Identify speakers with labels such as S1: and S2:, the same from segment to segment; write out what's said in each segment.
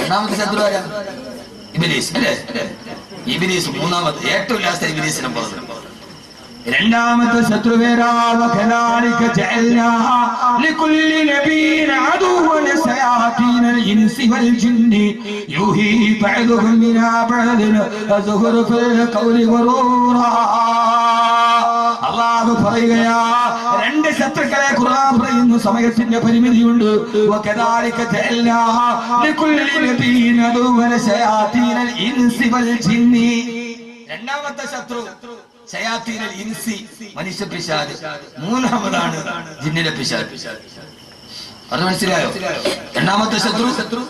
S1: ഒന്നാമത്തെ ശത്രു ആരാ? ഇബ്ലീസ് അല്ലേ? ഇബ്ലീസ് മൂന്നാമത്തെ, ഏറ്റവും ലാസ്റ്റ് ഇബ്ലീസിനെ പറഞ്ഞു. രണ്ടാമത്തെ ശത്രു പേരാ വകലാലിക ജഅൽനാ ലികുല്ലി നബിയ്യിൻ അദുവ്വൻ ശയാതീനൽ ഇൻസി വൽ ജിന്നി യൂഹി ബഅദുഹും ഇലാ ബഅദിൻ അസ്ഖറുഫൽ ഖൗലി വറൂറാ. അല്ലാഹു പറയുകയാ, രണ്ട് ശത്രുക്കളെ ഖുർആൻ പറയുന്നു. സമയത്തിന്റെ പരിമിതിയുണ്ട്. വകലാലിക ജഅൽനാ ലികുല്ലി നബിയ്യിൻ അദുവ്വൻ ശയാതീനൽ ഇൻസി വൽ ജിന്നി. രണ്ടാമത്തെ ശത്രു ശയാത്തീനൽ ഇൻസി, മനുഷ്യ പിശാച്. മൂന്നാമതാണ് ജിന്നിലെ പിശാച്. അത് മനസ്സിലായോ? രണ്ടാമത്തെ ശത്രു.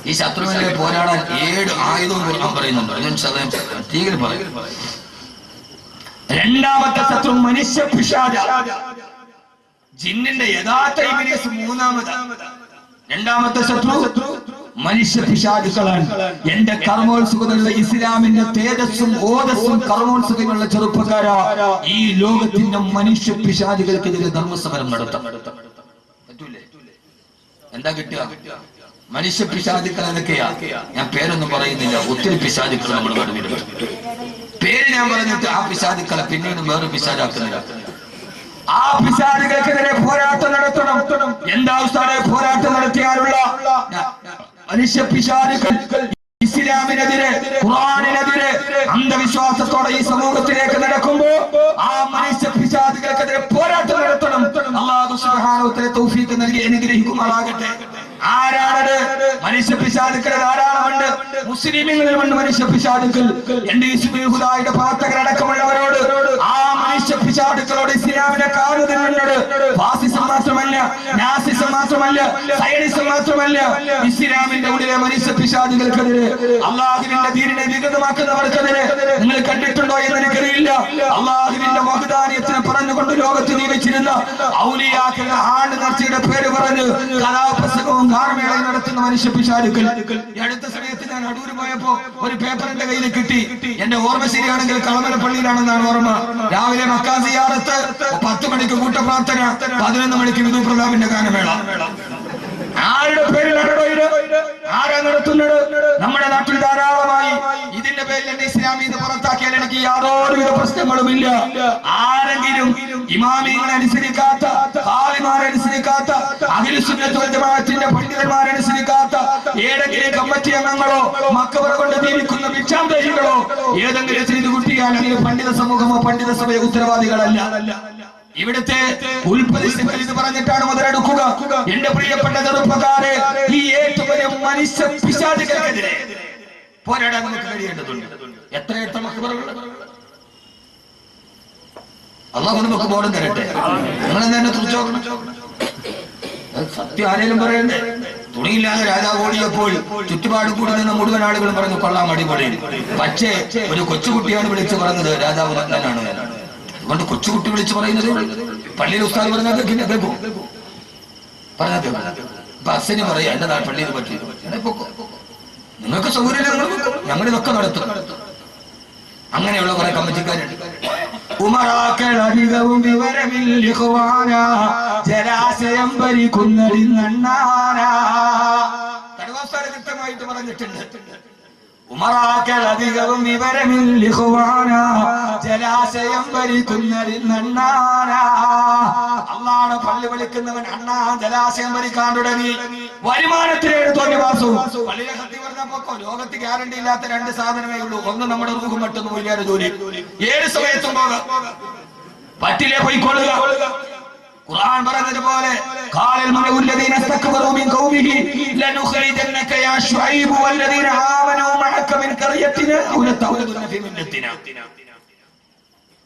S1: ഈ ശത്രുവിനെ പോരാടാൻ 7 ആയുധവും ഖുർആൻ പറയുന്നുണ്ട്. തീരെ പറയും. രണ്ടാമത്തെ ശത്രു മനുഷ്യ പിശാച്. ജിന്നിന്റെ യഥാർത്ഥ ഇബ്ലീസ് മൂന്നാമതാണ്. രണ്ടാമത്തെ ശത്രു മനുഷ്യ പിശാചുക്കളാണ്. എന്റെ കർമ്മോത്സുകതയുള്ള ഇസ്ലാമിന്റെ തേജസ്സും ഓജസ്സും കർമ്മോത്സുകയുള്ള ചെറുപ്പക്കാരാ, ഈ ലോകത്തിന്റെ മനുഷ്യ പിശാചുകൾക്കെതിരെ ധർമ്മസമരം നടത്താം. പറ്റൂലേ? എന്താ കിട്ടുക? മനുഷ്യ പിശാചുക്കൾ എന്തൊക്കെയാ? ഞാൻ പേരൊന്നും പറയുന്നില്ല. ഒത്തിരി പിശാചുക്കൾ നമ്മൾ നടുവിലുണ്ട്. പേര് ഞാൻ പറഞ്ഞിട്ട് ആ പിശാചുക്കളെ പിന്നീട് വേറെ പിശാചാക്കുന്നില്ല. ആ പിശാചുകൾക്കെതിരെ പോരാട്ടം നടത്തണം. എന്താ ഉസ്താദേ പോരാട്ടം നടത്തിയാലുള്ള മനുഷ്യ പിശാചുക്കൾ? ഇസ്ലാമിനെതിരെ, ഖുർആനിനെതിരെ അന്ധവിശ്വാസത്തോടെ ഈ സമൂഹത്തിലേക്ക് നടക്കുമ്പോ ആ മനുഷ്യ പിശാചുകൾക്കെതിരെ പോരാട്ടം നടത്തണം. അല്ലാഹു സുബ്ഹാനഹു വ തആല തൗഫീഖ് നൽകി അനുഗ്രഹിക്കുമാറാകട്ടെ. ആരാണത്? മനുഷ്യ പിശാചുക്കൾ ധാരാളമുണ്ട്. മുസ്ലിമീങ്ങളിലുണ്ട് മനുഷ്യ പിശാചുക്കൾ. എന്റെ ഹിസ്ബുൽ-ഹുദായുടെ പ്രവർത്തകരടക്കമുള്ളവരോട് ആ മനുഷ്യ പിശാചുക്കളോട് ഇസ്ലാമിനെ കാണുന്നതിനുണ്ട്. ഫാസിസം മാത്രമല്ല, നാസിസം മാത്രമല്ല, സയനിസം മാത്രമല്ല, ഇസ്ലാമിന്റെ ഉള്ളിലെ മനുഷ്യ പിശാചുകൾക്കെതിരെ, അള്ളാഹുവിന്റെ ദീനിനെ വികൃതമാക്കുന്നവർക്കെതിരെ നിങ്ങൾ കണ്ടിട്ടുണ്ടോ എന്ന് എനിക്കറിയില്ല. അള്ളാഹുവിന്റെ വഹ്ദാനിയത്തിനെ പറഞ്ഞുകൊണ്ട് ലോകത്ത് ജീവിച്ചിരുന്ന ഔലിയാക്കളുടെ ആണ്ട് നേർച്ചയുടെ പേര് പറഞ്ഞ് കലാപ്രസംഗവും ഗാനമേളയും നടത്തുന്ന മനുഷ്യ പിശാചുക്കൾ. ഈ അടുത്ത സമയത്ത് ഞാൻ അടൂര് പോയപ്പോ ഒരു പേപ്പർ എന്റെ കയ്യിൽ കിട്ടി. എന്റെ ഓർമ്മ ശരിയാണെങ്കിൽ കളമല പള്ളിയിലാണെന്നാണ് ഓർമ്മ. രാവിലെ മക്കാ സിയാറത്ത്, 10 മണിക്ക് കൂട്ടപ്രാർത്ഥന, 11 മണിക്ക് വിധു പ്രതാപിന്റെ ഗാനമേള. ആരുടെ പേരിലാണോ ഇത്? ആരാ നടത്തുന്നത്? നമ്മുടെ നാട്ടിൽ ധാരാളമായി. ഇതിന്റെ പേരിൽ എന്റെ ഇസ്ലാമീത് പുറത്താക്കിയാൽ എനിക്ക് യാതൊരുവിധ പ്രശ്നങ്ങളുമില്ല. ആരെങ്കിലും ഇമാമികളെ അനുസരിക്കാത്ത, ഖാദിമാരെ അനുസരിക്കാത്ത, അഹ്ലുസ് സുന്നത്ത് വൽ ജമാഅത്തിന്റെ പണ്ഡിതന്മാരെ അനുസരിക്കാത്ത ഏതെങ്കിലും കമ്മിറ്റി അംഗങ്ങളോ മക്കബറ കൊണ്ട് ജീവിക്കുന്ന ഭിക്ഷാന്തരികളോ ഏതെങ്കിലും ചെയ്തു കുട്ടിയാൽ അതിന് പണ്ഡിത സമൂഹമോ പണ്ഡിത സഭയോ ഉത്തരവാദികളല്ല. ഇവിടുത്തെ ഉൽപ്പതികൾ ഇത് പറഞ്ഞിട്ടാണ് മുതലെടുക്കുക. എന്റെ പ്രിയപ്പെട്ട ചെറുപ്പക്കാരെ, ഈ ഏറ്റവും വലിയ മനുഷ്യ പിശാചുകൾക്കെതിരെ പോരാടാൻ നമുക്ക് കഴിയേണ്ടതുണ്ട്. എത്ര മക്കബറകൾ അല്ലാഹു നമുക്ക് ബോധം തരട്ടെ. നിങ്ങൾ തന്നെ തുറച്ചു നോക്കണം. സത്യം ആരേലും പറയണ്ടേ? തുണിയില്ലാതെ രാജാവ് ഓടിയപ്പോൾ ചുറ്റുപാട് കൂടി നിന്ന മുഴുവൻ ആളുകളും പറഞ്ഞു കൊള്ളാം, അടിപൊളി. പക്ഷേ ഒരു കൊച്ചുകുട്ടിയാണ് വിളിച്ചു പറഞ്ഞത് രാജാവ് നഗ്നനാണ്. അതുകൊണ്ട് കൊച്ചുകുട്ടി വിളിച്ചു പറയുന്നത് പള്ളിയിൽ ഉസ്താദ് പറഞ്ഞാൽ കേൾക്കും. പറഞ്ഞാൽ ബസ്സിന് പറയാ എന്റെ പള്ളിയിൽ പറ്റി നിങ്ങൾക്ക് സൗകര്യം ഞങ്ങളിതൊക്കെ നടത്തും. അങ്ങനെയുള്ള കുറെ കമ്മിറ്റിക്കാരുണ്ട്. ഉമറാക്കളധികവും വിവരമില്ല, ജലാശയം ഭരിക്കുന്നതിന്നണ്ണാനാ. കടുവാസ്താൻ കൃത്യമായിട്ട് പറഞ്ഞിട്ടുണ്ട്. ഉമറാക്കളധികവും വിവരമില്ല, ജലാശയം ഭരിക്കുന്നതിന്നണ്ണാനാ. അള്ളാഹുവിനെ പള്ളി വിളിക്കുന്നവൻ അണ്ണാ ജലാശയം ഭരിക്കാൻ തുടങ്ങി. വരുമാനത്തിലേട് തോന്നിവാസവും. പള്ളിയിലെ സത്യം പറഞ്ഞപ്പോ ലോകത്ത് ഗ്യാരണ്ടി ഇല്ലാത്ത 2 സാധനമേ ഉള്ളൂ. ഒന്ന് നമ്മുടെ റൂഹും, മറ്റൊന്ന് വലിയൊരു ജോലി. ഏത് സമയത്തും പോകാം, പറ്റില്ലേ പോയിക്കൊള്ളുക. ഖുർആൻ പറഞ്ഞതുപോലെ ഖാലൽ മലഉല്ലദീന ഇസ്തക്ബറൂ മിൻ ഖൗമിഹി ലനുഖരിജന്നക യാ ശുഐബ് വല്ലദീന ആമനൂ മഅക മിൻ ഖറിയത്തിനാ ഔ ലതൗലദുന ഫീ മില്ലത്തിനാ.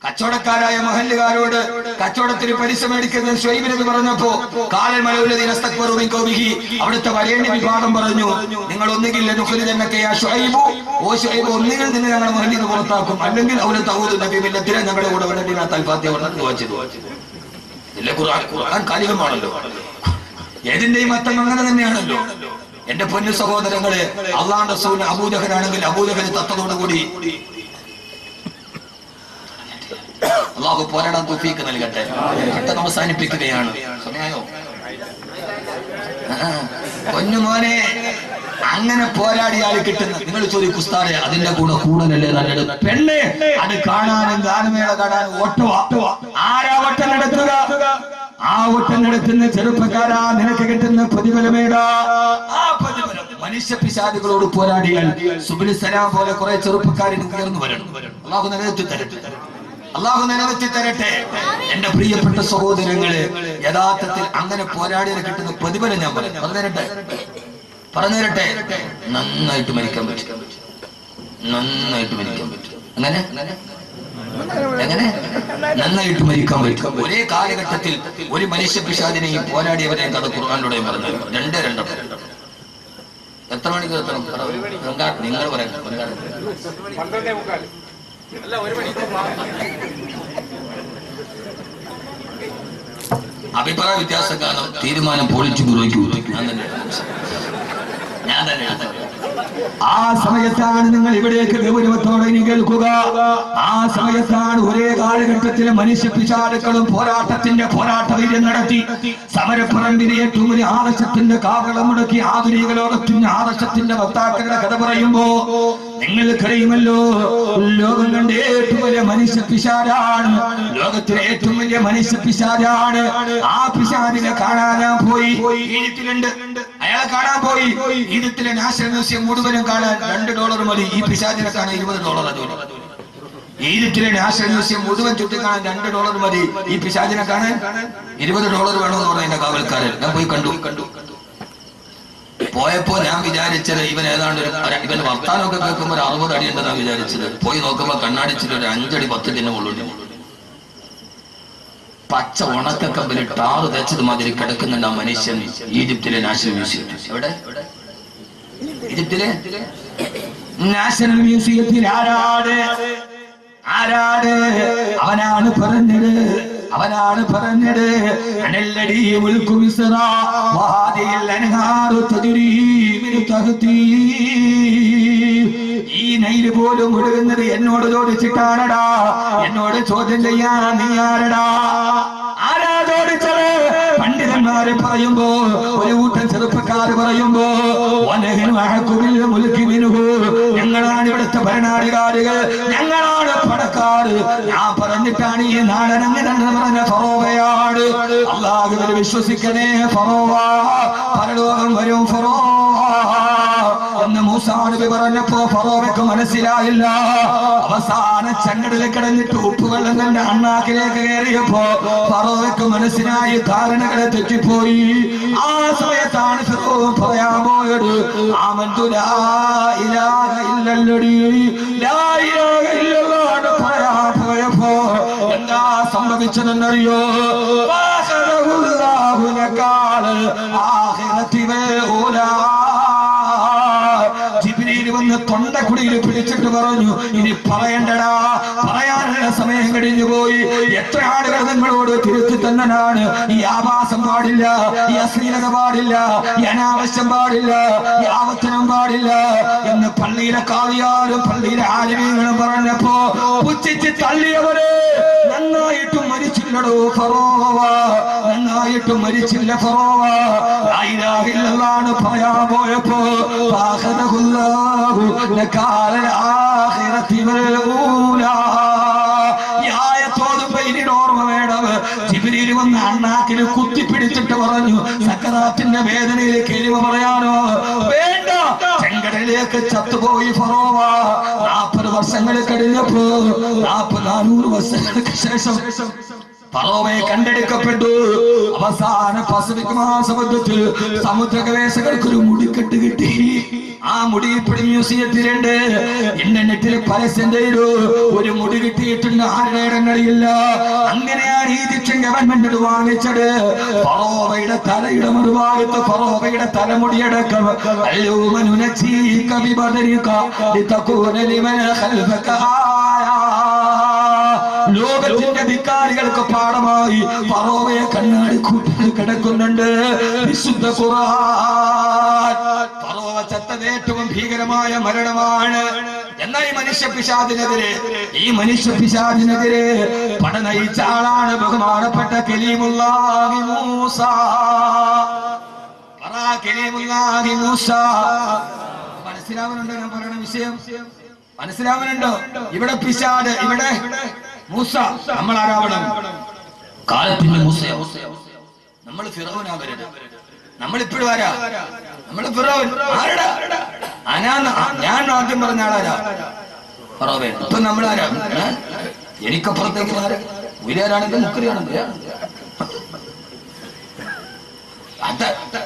S1: കച്ചവടക്കാരായ മഹല്ലുകാരോട് കച്ചവടത്തിന് പലിശ മേടിക്കുന്ന ശുഐബിനെന്ന് പറഞ്ഞപ്പോ ഖാലൽ മലഉല്ലദീന ഇസ്തക്ബറൂ മിൻ ഖൗമിഹി, അവിടുത്തെ വരേണ്യ വിഭാഗം പറഞ്ഞു, നിങ്ങൾ ഒന്നുകിൽ ലനുഖരിജന്നക യാ ശുഐബ്, ഓ ശുഐബ്, ഒന്നുകിൽ നിങ്ങൾ ഞങ്ങളുടെ മഹല്ലിൽ നിന്ന് പുറത്താക്കും, അല്ലെങ്കിൽ ഔ ലതൗലദുന ഫീ മില്ലത്തിനാ, ഞങ്ങളുടെ കൂടെ വരണ്ടിനാ തൽഫാത്തിഹ പറഞ്ഞു വായിച്ചത്. ഇല്ല, ഖുർആൻ കാലികമാണല്ലോ. ഏതിന്റെയും അർത്ഥം അങ്ങനെ തന്നെയാണല്ലോ. എന്റെ പൊന്നു സഹോദരങ്ങളെ, അള്ളാഹുവിന്റെ റസൂൽ അബൂജഹലാണെങ്കിൽ അബൂജഹൽ തത്തതോടുകൂടി അള്ളാഹു പോരാടാൻ തൗഫീഖ് നൽകട്ടെ. പെട്ടെന്ന് അവസാനിപ്പിക്കുകയാണ്. സമയായോ? പൊന്നുമോനെ, അങ്ങനെ പോരാടിയാൽ കിട്ടുന്ന നിങ്ങൾ ചോദിക്കും ഉസ്താദേ അതിന്റെ കൂടെ കൂടലല്ലേ നല്ലത്? പെണ്ണെ അത് കാണാനും ഗാനമേള കാണാനും ഓട്ടവാ. ആരാ ഓട്ടം നടത്തുക? ആ ഓട്ടം നടത്തുന്ന ചെറുപ്പക്കാരാ നിനക്ക് കിട്ടുന്ന പ്രതിഫലമേടാ. ആ പ്രതിഫലം മനുഷ്യ പിശാചുകളോട് പോരാടിയാൽ സുബ്ഹിൽ സലാം പോലെ കുറെ ചെറുപ്പക്കാരിന് ഉയർന്നു വരണം. അല്ലാഹു നിലനിർത്തി തരട്ടെ, അല്ലാഹു നിലനിർത്തി തരട്ടെ. എന്റെ പ്രിയപ്പെട്ട സഹോദരങ്ങളെ, യഥാർത്ഥത്തിൽ അങ്ങനെ പോരാടിയാൽ കിട്ടുന്ന പ്രതിഫലം ഞാൻ പറഞ്ഞു തരട്ടെ. നന്നായിട്ട് മരിക്കാൻ പറ്റും, നന്നായിട്ട് മരിക്കാൻ പറ്റും. അങ്ങനെ എങ്ങനെ നന്നായിട്ട് മരിക്കാൻ പറ്റും? ഒരേ കാലഘട്ടത്തിൽ ഒരു മനുഷ്യ പിശാചിനെയും പോരാടിയവരെയും കഥ ഖുർആനിലൂടെ പറഞ്ഞു. രണ്ടോ എത്ര മണിക്ക് എത്തണം? നിങ്ങൾ പറയാം. അഭിപ്രായ വ്യത്യാസം കാരണം തീരുമാനം പോളിറ്റ് ബ്യൂറോയ്ക്ക് ഞാൻ തന്നെ ആ സമയത്താണ് നിങ്ങൾ ഇവിടേക്ക് ഗൗരവത്തോടെ ഇനി കേൾക്കുക. ആ സമയത്താണ് ഒരേ കാലഘട്ടത്തിലെ മനുഷ്യ പിശാചുക്കളും പോരാട്ട വീര്യം നടത്തി സമരപ്പറമ്പിലെ ഏറ്റവും വലിയ ആദർശത്തിന്റെ കാവളം മുടക്കി ആധുനിക ലോകത്തിന്റെ ആദർശത്തിന്റെ വക്താക്കളുടെ കഥ പറയുമ്പോ നിങ്ങൾക്കറിയുമല്ലോ, ലോകം കണ്ട ഏറ്റവും വലിയ മനുഷ്യ പിശാചാണ്, ലോകത്തിലെ ഏറ്റവും വലിയ മനുഷ്യ പിശാചാണ്. ആ പിശാചിനെ കാണാനാ പോയി. ഈജിപ്തിലുണ്ട്, അയാളെ കാണാൻ പോയി. ഈജിപ്തിലെ നാഷണൽ മ്യൂസിയം മുഴുവനും കാണാൻ $2 മതി. ഈ പിശാചിനെ കാണാൻ $20. ഈജിപ്തിലെ നാഷണൽ മ്യൂസിയം മുഴുവൻ ചുറ്റി കാണാൻ $2 മതി. ഈ പിശാചിനെ കാണാൻ $20 വേണമെന്ന് പറഞ്ഞ എന്റെ കാവൽക്കാരൻ. ഞാൻ പോയി കണ്ടു. പോയപ്പോ ഞാൻ വിചാരിച്ചത് ഇവൻ ഏതാണ്ട് ഇവൻ വർത്താനമൊക്കെ കേൾക്കുമ്പോൾ 60 അടി ഉണ്ടെന്നാണ് വിചാരിച്ചത്. പോയി നോക്കുമ്പോ കണ്ണാടിച്ചിട്ട് ഒരു 5 അടി 10 അടി ഉള്ളു. പച്ച ഉണക്കക്കമ്പിൽ ടാറ് തേച്ചത് മാതിരി കിടക്കുന്നുണ്ട് ആ മനുഷ്യൻ ഈജിപ്തിലെ നാഷണൽ മ്യൂസിയത്തിൽ. എവിടെ? ഈജിപ്തിലെ നാഷണൽ മ്യൂസിയത്തിൽ. ആരാട്? അവനാണ് പറഞ്ഞത് അനല്ലടി മുൽക്കു മിസ്റ വഹാദിൽ അൻഹാറു തജ്രി മിൻ തഹ്തി. ഈ നൈൽ പോലും ഒഴുകുന്നത് എന്നോട് ചോദിച്ചിട്ടാണടാ. എന്നോട് ചോദ്യം ചെയ്യാൻ നീ ആരടാ? ആരാ ചോദിച്ചത്? പണ്ഡിതന്മാരെ പറയുമ്പോ, ഒരു കൂട്ടം ചെറുപ്പക്കാര് പറയുമ്പോ ഞങ്ങളാണ് ഇവിടുത്തെ ഭരണാധികാരികൾ, ഞങ്ങളാണ് പണക്കാർ. ഞാൻ പറഞ്ഞിട്ടാണ് ഈ നാടനങ്ങനെ പറഞ്ഞ ഫറോവയാണ്. അല്ലാഹുവിൽ വിശ്വസിക്കണേ ഫറോവ, പരലോകം വരും ഫറോവ എന്ന് മൂസാ നബി പറഞ്ഞപ്പോ ഫറോവയ്ക്ക് മനസ്സിലായില്ല. അവസാന ചങ്ങടിൽ കിടന്നിട്ട് ഉപ്പുവെള്ളം തന്റെ അണ്ണാക്കിലേക്ക് കയറിയപ്പോ ഫറോവയ്ക്ക് മനസ്സിലായി, ധാരണകളെ തെറ്റിപ്പോയി. ആ സമയത്താണ് ഫിറഔൻ പറയാൻ പോയത്, ആമന്തു ലാ ഇലാഹ ഇല്ലല്ലദീ ലാ ഇലാഹ ഇല്ലല്ലാഹ് പറയാൻ പോയപ്പോ എന്താ സംഭവിച്ചതെന്നറിയോ? ഫഅഖദഹുല്ലാഹു നകാല ആഖിറതി വൽ ഊലാ. ജിബ്രീൽ വന്ന് തൊണ്ടക്കുടിയിൽ പിടിച്ചിട്ട് പറഞ്ഞു, ഇനി പറയണ്ടടാ, പറയാനുള്ള സമയം കഴിഞ്ഞു പോയി. എത്ര ആളുകൾ നിങ്ങളോട് തിരുത്തി തന്നനാണ്. ഈ ആഭാസം പാടില്ല, ഈ അശ്ലീലത പാടില്ല, ഈ അനാവശ്യം പാടില്ല, ഈ ആവർത്തനം പാടില്ല എന്ന് പള്ളിയിലെ കാവിയാരും പള്ളിയിലെ ആലിമീങ്ങളും പറഞ്ഞപ്പോ പുച്ഛിച്ച് തള്ളിയവര് നന്നായിട്ടും മരിച്ചില്ലടോ ഫറോവ, നന്നായിട്ടും മരിച്ചില്ല ഫറോവ. ലാ ഇലാഹ ഇല്ലല്ലാഹ് പറയാൻ പോയപ്പോ ഫഅഖദഹുല്ലാഹു നകാലൽ ആഖിറതി വൽ ഊലാ. ഈ ആയത്തോടുമ്പോ ഇനി ഓർമ്മ വേണം. ജിബ്രീൽ വന്ന് അണ്ണാക്കിൽ കുത്തിപ്പിടിച്ചിട്ട് പറഞ്ഞു, സക്കറാത്തിന്റെ വേദനയിൽ കെളിമ പറയാനോ വേണ്ട. ചെങ്കടലിലേക്ക് ചത്തുപോയി ഫറോവ. 40 വർഷങ്ങൾ കഴിഞ്ഞപ്പോ 400 വർഷങ്ങൾക്ക് ശേഷം ഫറോവയെ കണ്ടെടുക്കപ്പെട്ടു. അവസാന പസഫിക് മഹാസമുദ്രത്തിൽ സമുദ്ര ഗവേഷകർക്ക് ഒരു മുടിക്കെട്ട് കിട്ടി. ആ മുടി ഇപ്പോഴും മ്യൂസിയത്തിലുണ്ട്. ഇന്റർനെറ്റിൽ പരസ്യം ചെയ്തു, ഒരു മുടി കിട്ടിയിട്ടുണ്ട്, ആരുടെ ഇടങ്ങളില്ല. അങ്ങനെയാണ് ഈജിപ്ഷ്യൻ ഗവൺമെന്റ് വാങ്ങിച്ചത്. ഫറോവയുടെ തലയുടെ മറുഭാഗത്ത് ഫറോവയുടെ തലമുടിയടക്കം ലോകത്തിന്റെ ധിക്കാരികൾക്ക് പാഠമായി ഫറോവയെ കണ്ണാടി കൂട്ടി കിടക്കുന്നുണ്ട് വിശുദ്ധ ഖുർആൻ. ഫറോവ ചത്തത് ഏറ്റവും ഭീകരമായ മരണമാണ്. എന്നാൽ ഈ മനുഷ്യ പിശാചിനെതിരെ പടനയിച്ച ആളാണ് ബഹുമാനപ്പെട്ട കലീമുല്ലാഹി മൂസ. പറ മനസ്സിലാവുന്നുണ്ടോ ഞാൻ പറയുന്ന വിഷയം? മനസ്സിലാവുന്നുണ്ടോ? ഇവിടെ പിശാച്, ഇവിടെ മൂസ. നമ്മൾ ആരാവണം? കാലത്തിന്റെ മൂസ. നമ്മൾ ഫിറൗനാവരുത്. നമ്മളിപ്പോഴും ആരാ? നമ്മള് ഫിറൗൻ. ആരടാ? ഞാൻ ആദ്യം പറഞ്ഞ ആളാരാ? ഫറോവേ. ഇപ്പൊ നമ്മളാരാ? എനിക്കപ്പുറത്തേക്ക് ആരാ? ഉയരാണെങ്കിൽ മുക്കറിയാണെങ്കിൽ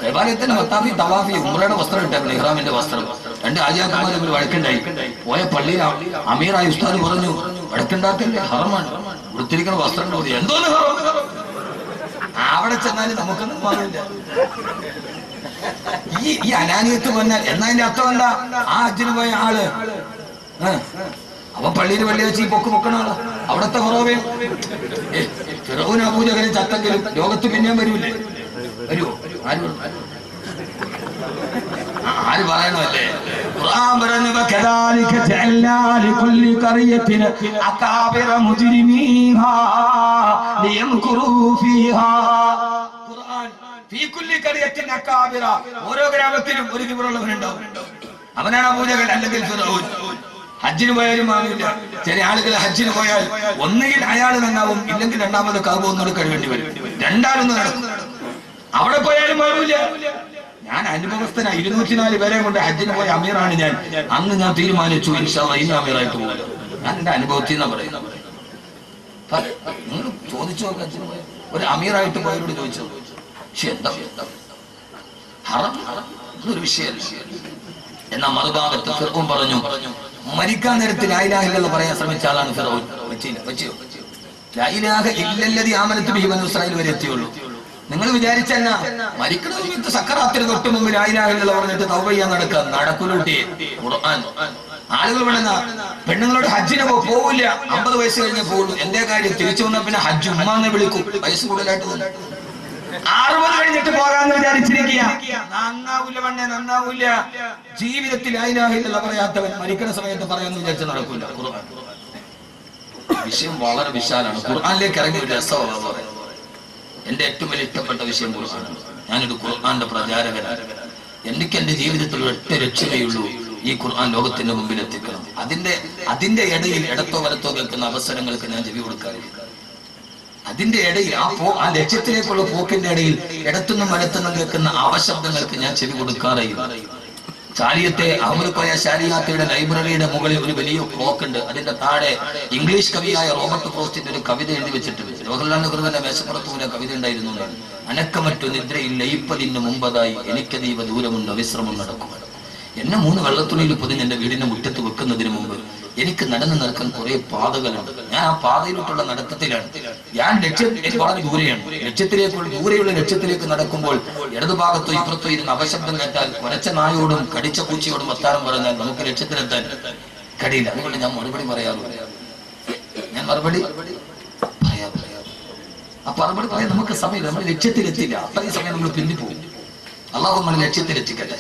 S1: ദേവാലയത്തിന് മത്താഫി തവാഫി ഉംറയുടെ വസ്ത്രം ഇട്ടായിരുന്നു, ഇഹ്റാമിന്റെ വസ്ത്രം. രണ്ട് ആചാര്യന്മാർ ഒരു വഴക്കുണ്ടായി. പോയ പള്ളിയിൽ അമീറായ ഉസ്താദ് പറഞ്ഞു, വഴക്കുണ്ടാക്കല്ലേ, ഹറമാണ്, വൃത്തിരിക്കുന്ന വസ്ത്രം മതി. എന്തോന്ന് ഹറം? അവിടെ ചെന്നാലും നമുക്കൊന്നും പാടില്ല. ഈ അനാനിയത്ത് പറഞ്ഞാൽ എന്നതിന്റെ അർത്ഥം എന്താ? ആ ഹജ്ജിന് പോയ ആള് അവൻ പള്ളിയിൽ വെള്ളിയാഴ്ച പൊക്ക് പൊക്കണ ആള്. അവിടത്തെ ഫറോവേ ഫിറൗൻ അബൂജഹലും ചത്തെങ്കിലും ലോകത്ത് പിന്നെയും വരൂല്ലേ? വരുമോ? ആര് പറയണല്ലേ? ഖുർആൻ പറഞ്ഞു, വകദാലിക ജഅൽനാ ലികുല്ലി ഖറിയത്തിൻ അകാബിറ മുജ്രിമീഹാ ലിയംകുറൂ ഫീഹാ. ഖുർആൻ ഫീ കുല്ലി ഖറിയത്തിൻ അകാബിറ, ഓരോ ഗ്രാമത്തിലും ഒരു കിബറുള്ളവനുണ്ടാവും. അവനാണ് അബൂജഹൽ അല്ലെങ്കിൽ ഫിറൗൻ. ഹജ്ജിന് പോയാലും ആവില്ല. ചില ആളുകൾ ഹജ്ജിന് പോയാൽ ഒന്നുകിൽ അയാൾ നന്നാവും, ഇല്ലെങ്കിൽ രണ്ടാമത് കഅബ ഒന്നുകൂടെ കഴിവേണ്ടി വരും. രണ്ടാലൊന്നും നടക്കും. അവിടെ പോയാലും മാറൂല. ഞാൻ അനുഭവസ്ഥനാ. 204 പേരെ കൊണ്ട് ഹജ്ജിന് പോയ അമീറാണ് ഞാൻ. അന്ന് ഞാൻ തീരുമാനിച്ചു, ഇൻഷാ അല്ലാഹ് ഇന്ന് അമീറായിട്ട് പോകില്ല. ഞാൻ എന്റെ അനുഭവത്തിൽ നിന്നാ പറയുന്നത്. നിങ്ങൾ ചോദിച്ചു നോക്കുക, ഹജ്ജിന് പോയ ഒരു അമീറായിട്ട് പോയവരോട് ചോദിച്ചു. പക്ഷെ എന്താ ഹറം ഒരു വിഷയമല്ല. എന്നാ മറുഭാഗത്ത് ഫിർഔൻ പറഞ്ഞു, മരിക്കാൻ നേരത്ത് ലാ ഇലാഹ ഇല്ലല്ലാഹ് പറയാൻ ശ്രമിച്ച ആളാണ് ഫിർഔൻ. വെച്ചോ ലാ ഇലാഹ ഇല്ലല്ലദീ ആമനതു ബിഹി ബനൂ ഇസ്രായീൽ വരെ എത്തിയുള്ളൂ. നിങ്ങൾ വിചാരിച്ചെന്നാ മരിക്കണ സമയത്ത് സക്കറാത്തിന് തൊട്ട് മുമ്പ് ലാ ഇലാഹ ഇല്ലല്ലാഹ് പറഞ്ഞിട്ട് തൗബ ചെയ്യാൻ നടക്കൂലൂട്ടി. ഖുർആൻ ആളുകൾ വേണമെന്ന പെണ്ണുങ്ങളോട് ഹജ്ജിന് പോവില്ല, 50 വയസ്സ് കഴിഞ്ഞേ പോകുള്ളൂ. എന്തേ കാര്യം? തിരിച്ചു വന്നാൽ പിന്നെ ഹജ്ജ് ഉമ്മാന്ന് വിളിക്കും. വയസ്സ് കൂടുതലായിട്ട് 60 കഴിഞ്ഞിട്ട് പോകാന്ന് വിചാരിച്ചിരിക്കുക. നന്നാവൂല പെണ്ണെ, നന്നാവൂല. ജീവിതത്തിൽ ലാ ഇലാഹ ഇല്ലല്ലാഹ് പറയാത്തവൻ മരിക്കുന്ന സമയത്ത് പറയാന്ന് വിചാരിച്ച നടക്കൂല. ഖുർആൻ വിഷയം വളരെ വിശാലാണ്. ഖുർആനിലേക്ക് ഇറങ്ങിയ ഒരു രസമാണ്. എന്റെ ഏറ്റവും വലിയ ഇഷ്ടപ്പെട്ട വിഷയം ഖുർആനാണ്. ഞാനൊരു ഖുർആന്റെ പ്രചാരകനാണ്. എനിക്ക് എന്റെ ജീവിതത്തിൽ ഒറ്റ ലക്ഷ്യമേയുള്ളൂ, ഈ ഖുർആൻ ലോകത്തിന്റെ മുമ്പിൽ എത്തിക്കണം. അതിന്റെ ഇടയിൽ ഇടത്തോ വലത്തോ കേൾക്കുന്ന അവസരങ്ങൾക്ക് ഞാൻ ചെവി കൊടുക്കാറില്ല. അതിന്റെ ഇടയിൽ ആ ലക്ഷ്യത്തിലേക്കുള്ള പോക്കിന്റെ ഇടയിൽ ഇടത്തുനിന്നും വലത്തുനിന്നും കേൾക്കുന്ന അവശബ്ദങ്ങൾക്ക് ഞാൻ ചെവി കൊടുക്കാറില്ല. ചാലിയത്തെ അഹമ്മദ് കോയ ശാരിയാത്തയുടെ ലൈബ്രറിയുടെ മുകളിൽ ഒരു വലിയ ക്ലോക്ക് ഉണ്ട്. അതിന്റെ താഴെ ഇംഗ്ലീഷ് കവിയായ റോബർട്ട് ഫ്രോസ്റ്റിന്റെ ഒരു കവിത എഴുതി വെച്ചിട്ടുണ്ട്. ജവഹർലാൽ നെഹ്റുവിന്റെ മേശപ്പുറത്ത് പോലെ കവിത ഉണ്ടായിരുന്നു. അനക്കമറ്റു നിദ്രയിൽ ലയിപ്പതിന് മുമ്പതായി എനിക്കതീവ ദൂരമുണ്ട് വിശ്രമം നടക്കുക. എന്നെ 3 വെള്ളത്തുണിയിൽ പൊതിഞ്ഞ് എന്റെ വീടിന്റെ മുറ്റത്ത് വെക്കുന്നതിന് മുമ്പ് എനിക്ക് നടന്നു നടക്കാൻ കുറെ പാതകളുണ്ട്. ഞാൻ ആ പാതയിലോട്ടുള്ള നടത്തത്തിലാണ്. ഞാൻ ലക്ഷ്യം വളരെ ദൂരെയാണ്. ദൂരെയുള്ള ലക്ഷ്യത്തിലേക്ക് നടക്കുമ്പോൾ ഇടതുഭാഗത്തോ ഇപ്പുറത്തോ ഇരുന്ന് അപശബ്ദം കേട്ടാൽ കുരച്ച നായോടും കടിച്ച പൂച്ചയോടും വർത്താനം പറഞ്ഞാൽ നമുക്ക് ലക്ഷ്യത്തിലെത്താൻ കഴിയില്ല. അതുകൊണ്ട് ഞാൻ മറുപടി പറയാറില്ല. ആ മറുപടി പറയാൻ നമുക്ക് സമയം, നമ്മൾ ലക്ഷ്യത്തിലെത്തില്ല. അത്രയും സമയം നമ്മൾ പിന്തിപ്പോകും. അല്ലാഹു നമ്മളെ ലക്ഷ്യത്തിലെത്തിക്കട്ടെ.